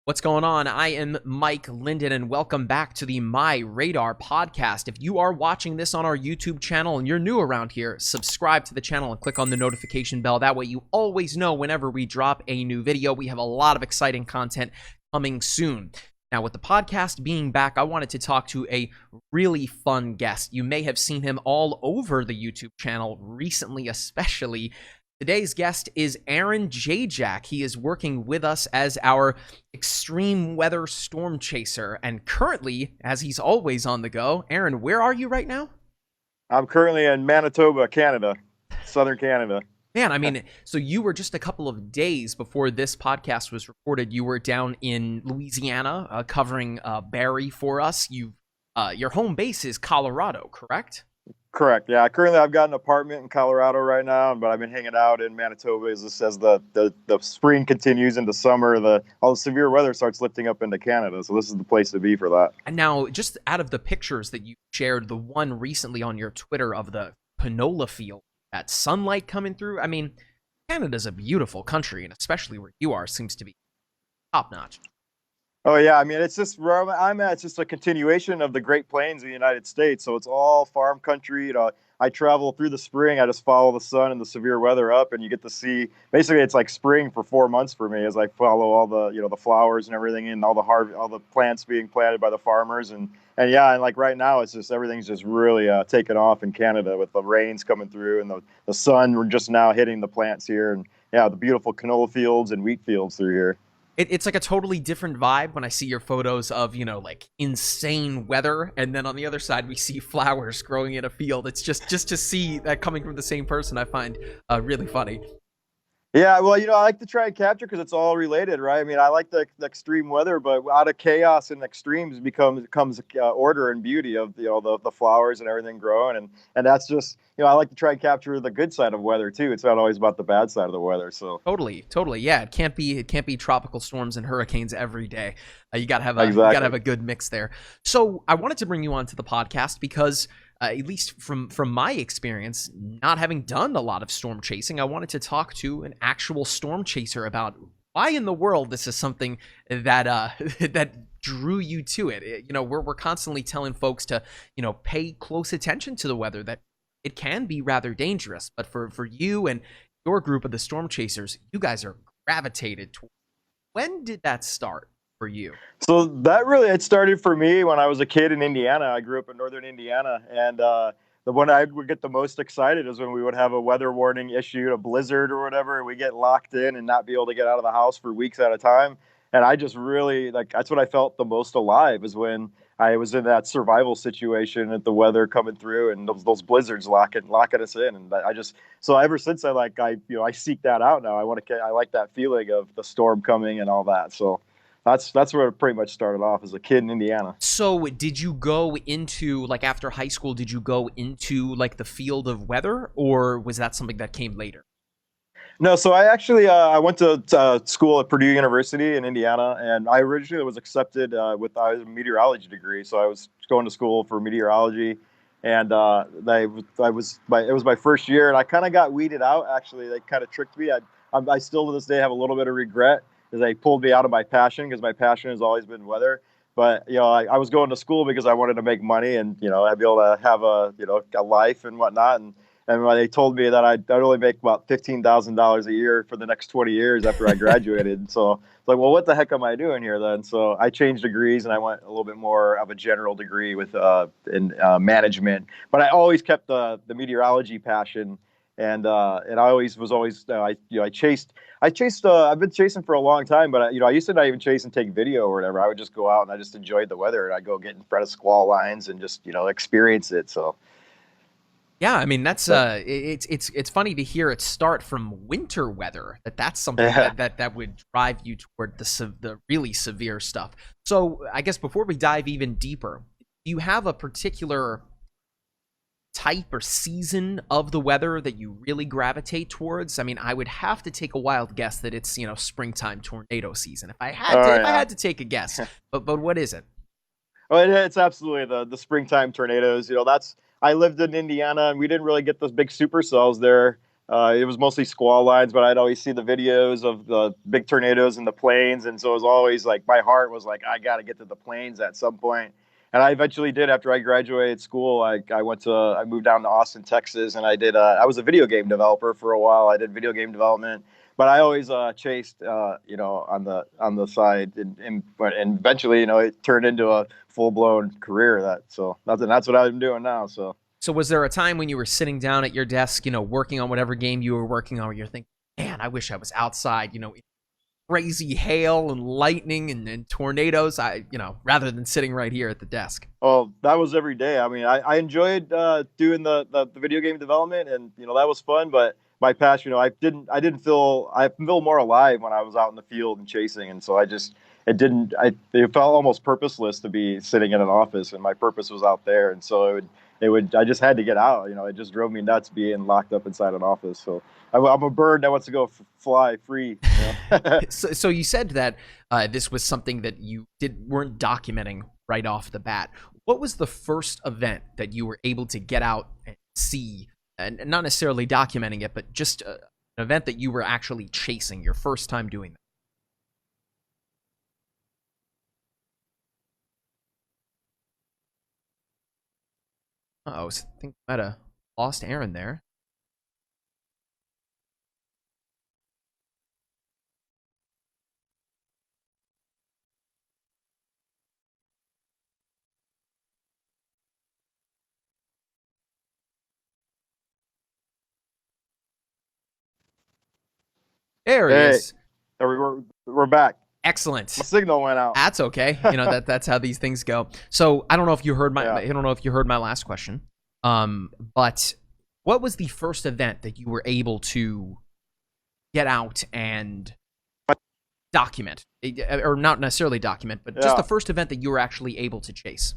What's going on? I am Mike Linden, and welcome back to the MyRadar podcast. If you are watching this on our YouTube channel and you're new around here, subscribe to the channel and click on the notification bell. That way you always know whenever we drop a new video. We have a lot of exciting content coming soon. Now, with the podcast being back, I wanted to talk to a really fun guest. You may have seen him all over the YouTube channel recently, especially. Today's guest is Aaron Jayjack. He is working with us as our extreme weather storm chaser. And currently, as he's always on the go, Aaron, where are you right now? I'm currently in Manitoba, Canada, southern Canada. Man, I mean, so you were just a couple of days before this podcast was recorded. You were down in Louisiana covering Barry for us. Your home base is Colorado, correct? Correct. Yeah. Currently, I've got an apartment in Colorado right now, but I've been hanging out in Manitoba as the spring continues into summer. All the severe weather starts lifting up into Canada, so this is the place to be for that. And now, just out of the pictures that you shared, the one recently on your Twitter of the canola field, that sunlight coming through. I mean, Canada's a beautiful country, and especially where you are, seems to be top notch. Oh yeah, I mean it's just where I'm at. It's just a continuation of the Great Plains of the United States. So it's all farm country. I travel through the spring. I just follow the sun and the severe weather up, and you get to see. Basically, it's like spring for 4 months for me as I follow all the the flowers and everything, and all the plants being planted by the farmers, and like right now it's just everything's just really taken off in Canada with the rains coming through and the sun. We're just now hitting the plants here, and the beautiful canola fields and wheat fields through here. It's like a totally different vibe when I see your photos of, like insane weather. And then on the other side, we see flowers growing in a field. It's just to see that coming from the same person, I find really funny. Yeah, well, I like to try and capture because it's all related, right? I mean, I like the extreme weather, but out of chaos and extremes comes order and beauty of the flowers and everything growing, and that's just I like to try and capture the good side of weather too. It's not always about the bad side of the weather. So totally, yeah, it can't be tropical storms and hurricanes every day. You gotta have a good mix there. So I wanted to bring you onto the podcast because. At least from my experience, not having done a lot of storm chasing, I wanted to talk to an actual storm chaser about why in the world this is something that that drew you to it. We're constantly telling folks to pay close attention to the weather, that it can be rather dangerous. But for you and your group of the storm chasers, you guys are gravitated toward. When did that start for you? So it started for me when I was a kid in Indiana. I grew up in northern Indiana, and the one I would get the most excited is when we would have a weather warning issued, a blizzard or whatever, and we get locked in and not be able to get out of the house for weeks at a time. And I just really that's what I felt the most alive, is when I was in that survival situation at the weather coming through and those blizzards locking us in. And so ever since I seek that out now. I like that feeling of the storm coming and all that. So that's where it pretty much started off as a kid in Indiana. So did you go into, after high school, did you go into, the field of weather, or was that something that came later? No, so I actually, I went to school at Purdue University in Indiana, and I originally was accepted I was a meteorology degree, so I was going to school for meteorology, and it was my first year, and I kind of got weeded out, actually. They kind of tricked me. I still to this day have a little bit of regret, they pulled me out of my passion, because my passion has always been weather. But I was going to school because I wanted to make money and I'd be able to have a life and whatnot. And when they told me that I'd only make about $15,000 a year for the next 20 years after I graduated, so it's like, well, what the heck am I doing here then? So I changed degrees and I went a little bit more of a general degree with in management. But I always kept the meteorology passion. And I was always I chased. I've been chasing for a long time, but I used to not even chase and take video or whatever. I would just go out and I just enjoyed the weather, and I'd go get in front of squall lines and just experience it. So yeah, I mean that's it's funny to hear it start from winter weather. That's something that would drive you toward the really severe stuff. So I guess before we dive even deeper, do you have a particular type or season of the weather that you really gravitate towards? I mean, I would have to take a wild guess that it's springtime tornado season if I had to take a guess. But what is it? Well, it's absolutely the springtime tornadoes. I lived in Indiana, and we didn't really get those big supercells there It was mostly squall lines, but I'd always see the videos of the big tornadoes in the plains, and so it was always like my heart was like, I got to get to the plains at some point. And I eventually did. After I graduated school, I moved down to Austin, Texas, and I was a video game developer for a while. I did video game development, but I always chased, on the side, and eventually, it turned into a full blown career. That's what I'm doing now. So. So was there a time when you were sitting down at your desk, working on whatever game you were working on, where you're thinking, man, I wish I was outside, crazy hail and lightning and tornadoes, rather than sitting right here at the desk? Oh, that was every day. I mean, I enjoyed doing the video game development, and that was fun. But my passion, I feel more alive when I was out in the field and chasing, and so it felt almost purposeless to be sitting in an office, and my purpose was out there, and so I just had to get out. It just drove me nuts being locked up inside an office. So I'm a bird that wants to go fly free. So you said that this was something that you weren't documenting right off the bat. What was the first event that you were able to get out and see, and not necessarily documenting it, but just an event that you were actually chasing, your first time doing that? Uh-oh, I think I might have lost Aaron there. There he Hey, is. we're back. Excellent. My signal went out. That's okay. That's how these things go. So I don't know if you heard I don't know if you heard my last question. But what was the first event that you were able to get out and document, or not necessarily document, but just the first event that you were actually able to chase?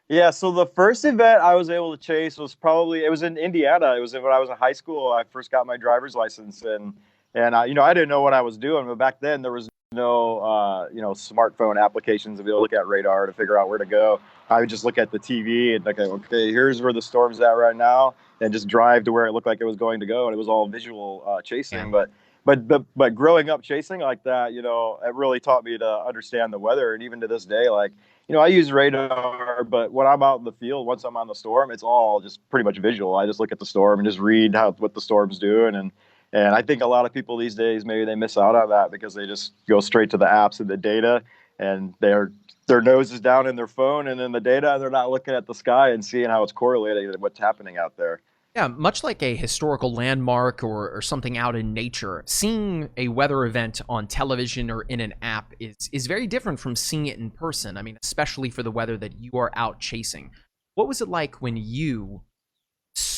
Yeah, so the first event I was able to chase it was in Indiana. It was when I was in high school. I first got my driver's license, and I didn't know what I was doing. But back then there was no smartphone applications to be able to look at radar to figure out where to go. I would just look at the TV and okay, here's where the storm's at right now, and just drive to where it looked like it was going to go, and it was all visual chasing. Yeah. But growing up chasing like that, it really taught me to understand the weather, and even to this day, like. I use radar, but when I'm out in the field, once I'm on the storm, it's all just pretty much visual. I just look at the storm and just read what the storm's doing, and I think a lot of people these days, maybe they miss out on that because they just go straight to the apps and the data, and their nose is down in their phone and in the data, and they're not looking at the sky and seeing how it's correlating to what's happening out there. Yeah, much like a historical landmark or something out in nature, seeing a weather event on television or in an app is very different from seeing it in person. I mean, especially for the weather that you are out chasing. What was it like when you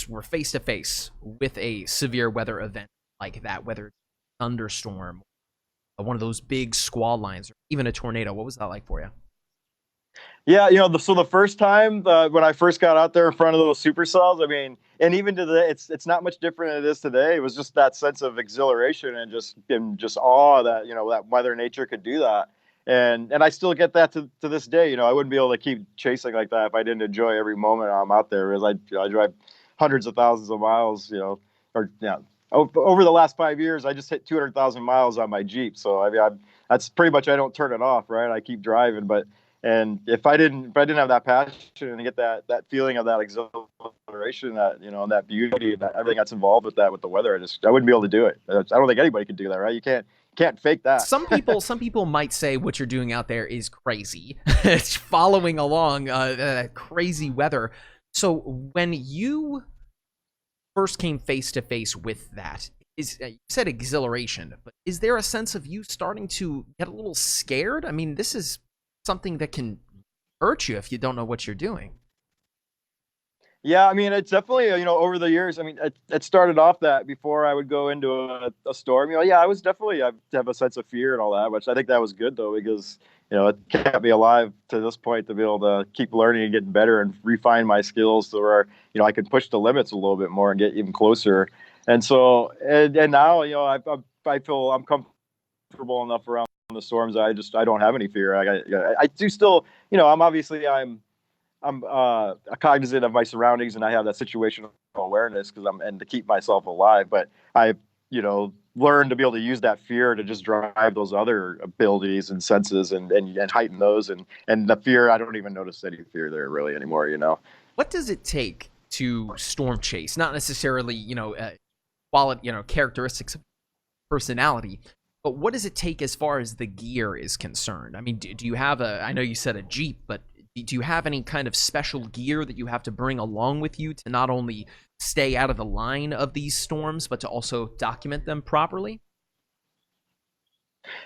were face to face with a severe weather event like that, whether it's a thunderstorm, one of those big squall lines, or even a tornado? What was that like for you? Yeah, so the first time when I first got out there in front of those supercells, I mean, and even today, it's not much different than it is today. It was just that sense of exhilaration and just awe that that Mother Nature could do that, and I still get that to this day. I wouldn't be able to keep chasing like that if I didn't enjoy every moment I'm out there. Because I drive hundreds of thousands of miles, or over the last 5 years, I just hit 200,000 miles on my Jeep. So I mean, that's pretty much I don't turn it off, right? I keep driving, but. And if I didn't have that passion and get that feeling of that exhilaration, and that beauty, and everything that's involved with that, with the weather, I wouldn't be able to do it. I don't think anybody could do that, right? You can't fake that. Some people might say what you're doing out there is crazy. It's following along crazy weather. So when you first came face to face with that, you said exhilaration, but is there a sense of you starting to get a little scared? I mean, this is something that can hurt you if you don't know what you're doing. Yeah, I mean, it's definitely, over the years, I mean, it started off that before I would go into a storm, yeah, I have a sense of fear and all that, which I think that was good though, because, it kept me alive to this point to be able to keep learning and getting better and refine my skills to where, I can push the limits a little bit more and get even closer. And so, and now, I feel I'm comfortable enough around the storms. I don't have any fear. I do still, I'm I'm cognizant of my surroundings and I have that situational awareness because I'm and to keep myself alive. But I, learned to be able to use that fear to just drive those other abilities and senses and heighten those and the fear. I don't even notice any fear there really anymore. What does it take to storm chase? Not necessarily, quality, characteristics of personality, but what does it take as far as the gear is concerned? I mean, do you have I know you said a Jeep, but do you have any kind of special gear that you have to bring along with you to not only stay out of the line of these storms, but to also document them properly?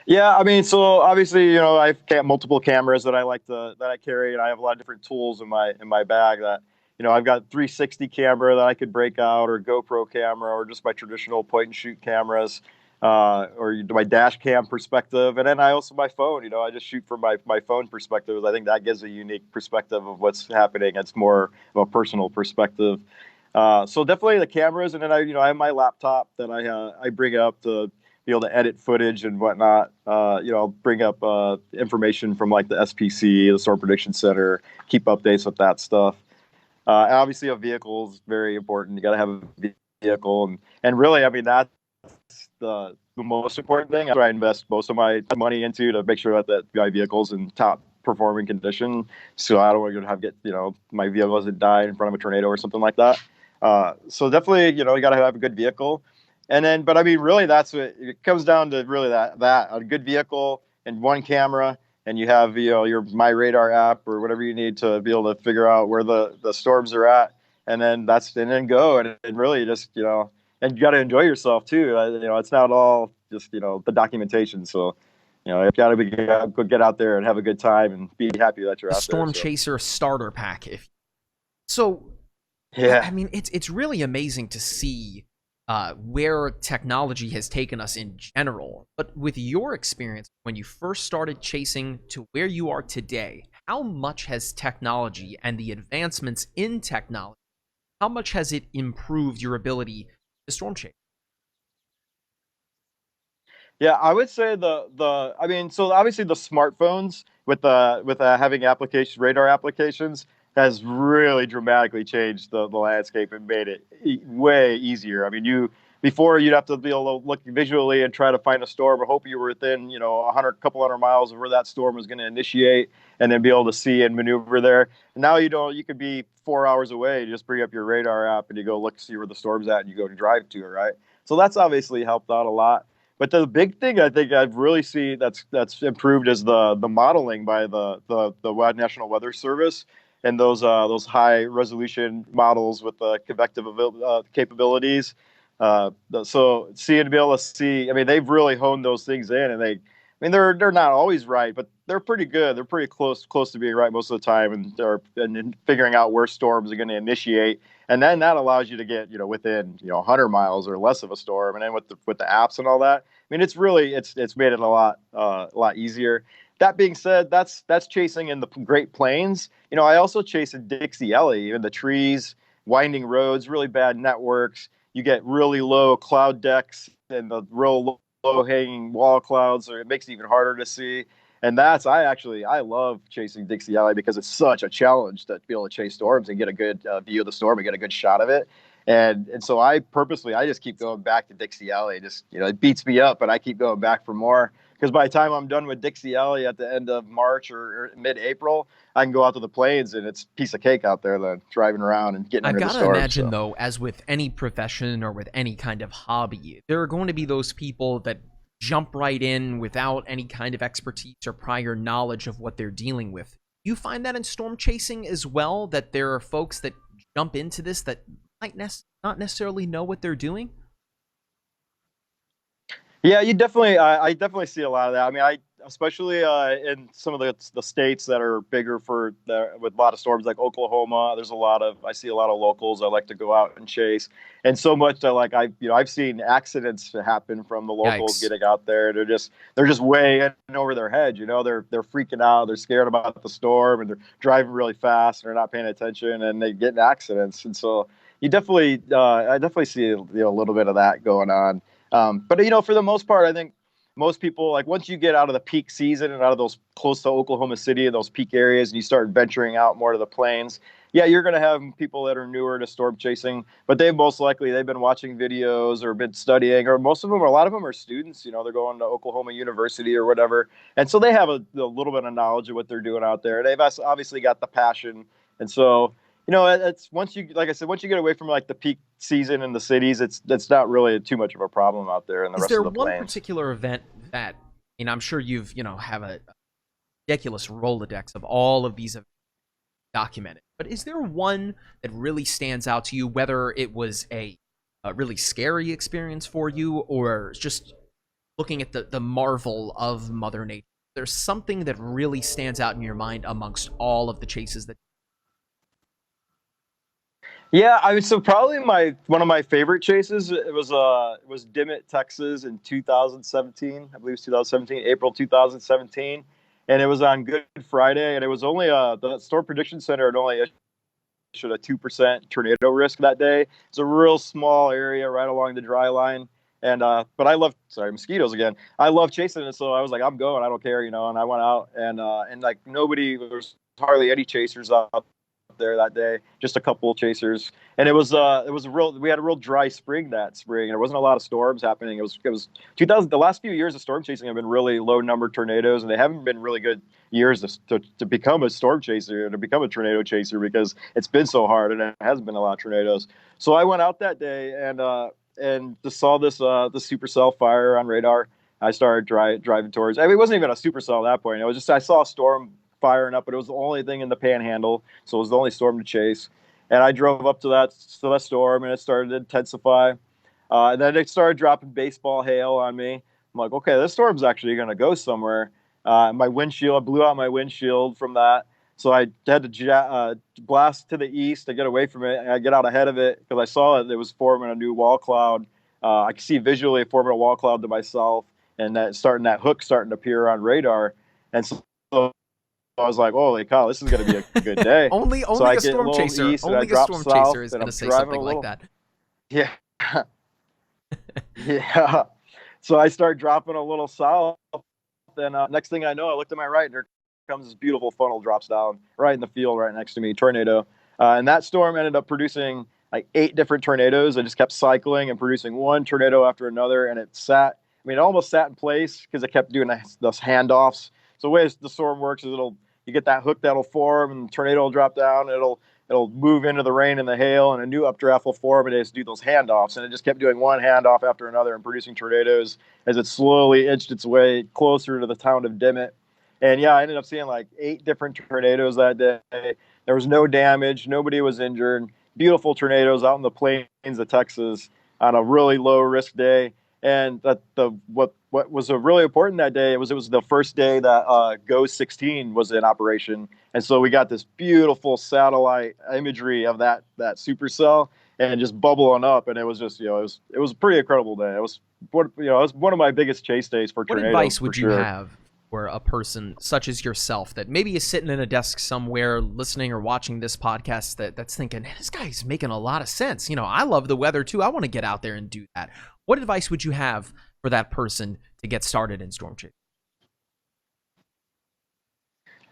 Yeah, I mean, so obviously, I've got multiple cameras that I carry, and I have a lot of different tools in my bag that, I've got 360 camera that I could break out, or GoPro camera, or just my traditional point and shoot cameras, or my dash cam perspective, and then I also my phone. I just shoot from my phone perspective. I think that gives a unique perspective of what's happening. It's more of a personal perspective. So definitely the cameras, and then I have my laptop that I bring up to be able to edit footage and whatnot. I'll bring up information from like the SPC, the Storm Prediction Center, keep updates with that stuff. And obviously, a vehicle is very important. You got to have a vehicle, and really, I mean, that's the most important thing. That's what I invest most of my money into to make sure that my vehicle's in top performing condition. So I don't want to get my vehicle doesn't die in front of a tornado or something like that. So definitely, you got to have a good vehicle. And then, but I mean, really, that's what it comes down to. Really, that a good vehicle and one camera, and you have your MyRadar app or whatever you need to be able to figure out where the storms are at, and then go and really just and you got to enjoy yourself too. It's not all just the documentation. So you got to go get out there and have a good time and be happy that you're The out there. Storm So Chaser starter pack. If so, I yeah. mean, it's really amazing to see where technology has taken us in general. But with your experience, when you first started chasing to where you are today, how much has technology and the advancements in technology, how much has it improved your ability to storm chase? Yeah, I would say the I mean, so obviously the smartphones with having application radar applications has really dramatically changed the landscape and made it way easier. I mean, before you'd have to be able to look visually and try to find a storm or hope you were within a couple hundred miles of where that storm was going to initiate, and then be able to see and maneuver there. And now you don't. You could be 4 hours away. You just bring up your radar app and you go look see where the storm's at, and you go to drive to it. Right. So that's obviously helped out a lot. But the big thing I think I've really seen that's improved is the modeling by the National Weather Service and those high resolution models with the convective capabilities. So seeing to be able to see, I mean, they've really honed those things in, and I mean, they're not always right, but they're pretty good. They're pretty close to being right most of the time, and they're and figuring out where storms are going to initiate, and then that allows you to get within 100 miles or less of a storm, and then with the apps and all that. I mean, it's made it a lot easier. That being said, that's chasing in the Great Plains. I also chase in Dixie Alley, in the trees, winding roads, really bad networks. You get really low cloud decks and the real low hanging wall clouds, or it makes it even harder to see. And I love chasing Dixie Alley because it's such a challenge to be able to chase storms and get a good view of the storm and get a good shot of it. And so I just keep going back to Dixie Alley. Just it beats me up, but I keep going back for more because by the time I'm done with Dixie Alley at the end of March or mid-April, I can go out to the plains and it's a piece of cake out there. Then driving around and getting I've under the got to storm. imagine, So though, as with any profession or with any kind of hobby, there are going to be those people that jump right in without any kind of expertise or prior knowledge of what they're dealing with. You find that in storm chasing as well, that there are folks that jump into this that might not necessarily know what they're doing? yeah, I definitely see a lot of that. I mean, I especially in some of the states that are bigger with a lot of storms like Oklahoma. I see a lot of locals. I like to go out and chase, and so much that like I've seen accidents happen from the locals Yikes. getting out there. They're just way in over their head. They're freaking out. They're scared about the storm, and they're driving really fast. And they're not paying attention, and they get in accidents. And so I definitely see a little bit of that going on. But for the most part, I think most people, like once you get out of the peak season and out of those close to Oklahoma City and those peak areas and you start venturing out more to the plains, yeah, you're going to have people that are newer to storm chasing, but they've been watching videos or been studying, or most of them, or a lot of them are students, they're going to Oklahoma University or whatever. And so they have a little bit of knowledge of what they're doing out there. They've obviously got the passion. And so, it's once you, like I said, once you get away from like the peak season in the cities, it's not really too much of a problem out there in the Is rest there of the one plains. particular event that, I'm sure you've, have a ridiculous Rolodex of all of these events documented, but is there one that really stands out to you, whether it was a really scary experience for you or just looking at the marvel of Mother Nature? There's something that really stands out in your mind amongst all of the chases that. Yeah, I mean, so probably one of my favorite chases was Dimmitt, Texas in 2017. I believe it was 2017, April 2017, and it was on Good Friday, and it was only the Storm Prediction Center had only issued a 2% tornado risk that day. It's a real small area right along the dry line, and but I love mosquitoes again. I love chasing it, so I was like, I'm going, I don't care, and I went out and like there was hardly any chasers out there that day, just a couple of chasers, and it was we had a real dry spring that spring, and there wasn't a lot of storms happening. It was 2000. The last few years of storm chasing have been really low number tornadoes, and they haven't been really good years to become a storm chaser, to become a tornado chaser, because it's been so hard and it hasn't been a lot of tornadoes. So I went out that day and just saw this supercell fire on radar. I started driving towards. I mean, it wasn't even a supercell at that point. It was just I saw a storm firing up, but it was the only thing in the panhandle, so it was the only storm to chase. And I drove up to that storm, and it started to intensify. And then it started dropping baseball hail on me. I'm like, okay, this storm's actually going to go somewhere. My windshield, I blew out my windshield from that. So I had to blast to the east to get away from it. And I get out ahead of it because I saw it was forming a new wall cloud. I could see visually forming a wall cloud to myself, and that hook starting to appear on radar. And so I was like, holy cow, this is going to be a good day. only so a storm chaser, only a storm chaser is going to say something like that. Yeah. Yeah. So I start dropping a little south. Then next thing I know, I looked to my right, and there comes this beautiful funnel, drops down right in the field right next to me, tornado. And that storm ended up producing like 8 different tornadoes. I just kept cycling and producing one tornado after another. And it almost sat in place because it kept doing those handoffs. So the way the storm works is you get that hook that'll form, and the tornado will drop down. It'll move into the rain and the hail, and a new updraft will form, and they just do those handoffs. And it just kept doing one handoff after another and producing tornadoes as it slowly inched its way closer to the town of Dimmitt. And yeah, I ended up seeing like 8 different tornadoes that day. There was no damage, nobody was injured. Beautiful tornadoes out in the plains of Texas on a really low risk day. And what was really important that day was the first day that GOES 16 was in operation, and so we got this beautiful satellite imagery of that supercell and just bubbling up, and it was just it was a pretty incredible day. It was one of my biggest chase days for tornadoes. What advice would you have for a person such as yourself that maybe is sitting in a desk somewhere listening or watching this podcast that's thinking, this guy's making a lot of sense. I love the weather too. I want to get out there and do that. What advice would you have for that person to get started in storm chasing?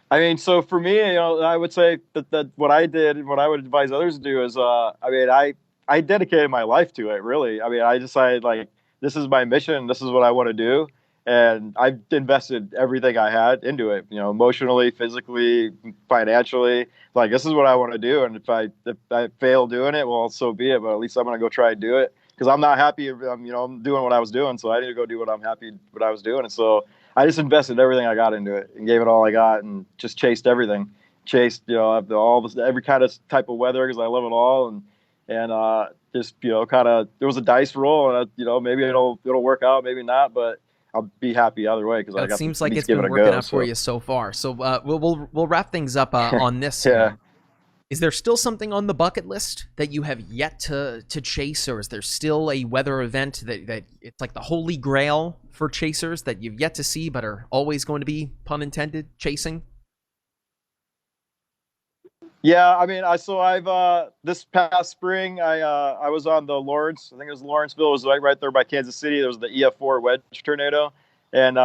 I mean, so for me, I would say that what I did and what I would advise others to do is, I dedicated my life to it, really. I mean, I decided, like, this is my mission. This is what I want to do. And I've invested everything I had into it, emotionally, physically, financially. Like, this is what I want to do. And if I fail doing it, well, so be it. But at least I'm going to go try and do it. Because I'm not happy, I'm doing what I was doing, so I need to go do what I was doing. And so I just invested everything I got into it and gave it all I got and just chased everything. Chased, every kind of type of weather because I love it all. And just, kind of, there was a dice roll, and, maybe it'll work out, maybe not, but I'll be happy either way because I got. It seems like it's been working out for you so far. So we'll wrap things up on this. Yeah. Is there still something on the bucket list that you have yet to chase, or is there still a weather event that it's like the holy grail for chasers that you've yet to see but are always going to be, pun intended, chasing? Yeah, I mean, I've this past spring I was on the Lawrence. I think it was Lawrenceville. It was right there by Kansas City. There was the EF4 wedge tornado, And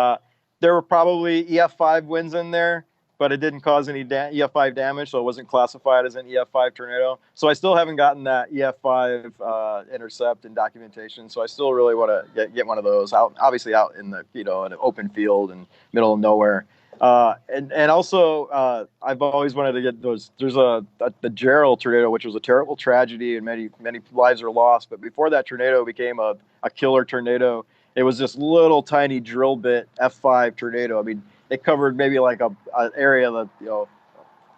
there were probably EF5 winds in there, but it didn't cause any EF5 damage, so it wasn't classified as an EF5 tornado. So I still haven't gotten that EF5 intercept and documentation. So I still really want to get one of those out, obviously out in the in an open field and middle of nowhere. And also I've always wanted to get those. There's the Gerald tornado, which was a terrible tragedy, and many lives are lost. But before that tornado became a killer tornado, it was this little tiny drill bit F5 tornado. I mean, it covered maybe like an area that a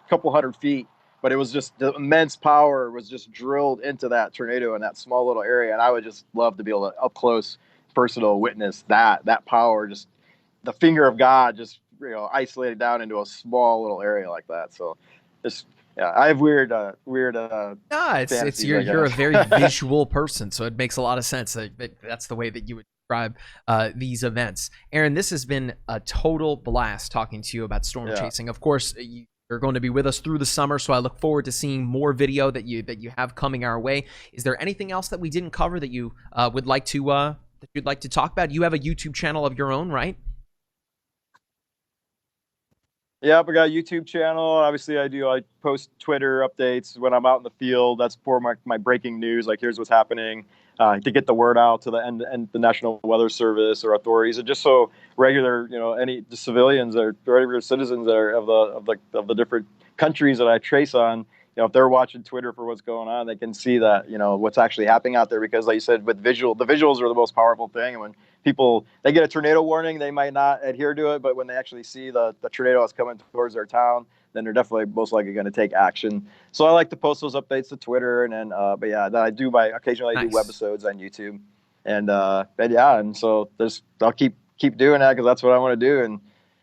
couple 100 feet, but it was just the immense power was just drilled into that tornado in that small little area. And I would just love to be able to up close, personal witness that power, just the finger of God, just isolated down into a small little area like that. So just I have weird it's you're a very visual person, so it makes a lot of sense that's the way that you would describe these events. Aaron, this has been a total blast talking to you about storm chasing. Of course, you're going to be with us through the summer, so I look forward to seeing more video that you have coming our way. Is there anything else that we didn't cover that you would like to that you'd like to talk about? You have a YouTube channel of your own, right? Yeah, I got a YouTube channel. Obviously, I post Twitter updates when I'm out in the field. That's for my breaking news. Like, here's what's happening, to get the word out to the National Weather Service or authorities, and just so regular, any civilians or regular citizens that are of the different countries that I trace on, if they're watching Twitter for what's going on, they can see that, what's actually happening out there. Because like you said, with the visuals are the most powerful thing. And when people, they get a tornado warning, they might not adhere to it, but when they actually see the tornado that's coming towards their town, then they're definitely most likely going to take action. So I like to post those updates to Twitter. And then, but yeah, then I do occasionally I do webisodes on YouTube. And so I'll keep doing that because that's what I want to do. And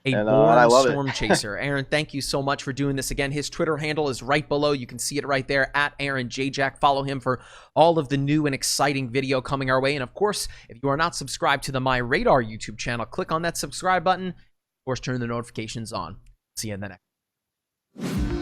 I love storm chaser. Aaron, thank you so much for doing this again. His Twitter handle is right below. You can see it right there, at Aaron Jayjack. Follow him for all of the new and exciting video coming our way. And of course, if you are not subscribed to the MyRadar YouTube channel, click on that subscribe button. Of course, turn the notifications on. See you in the next.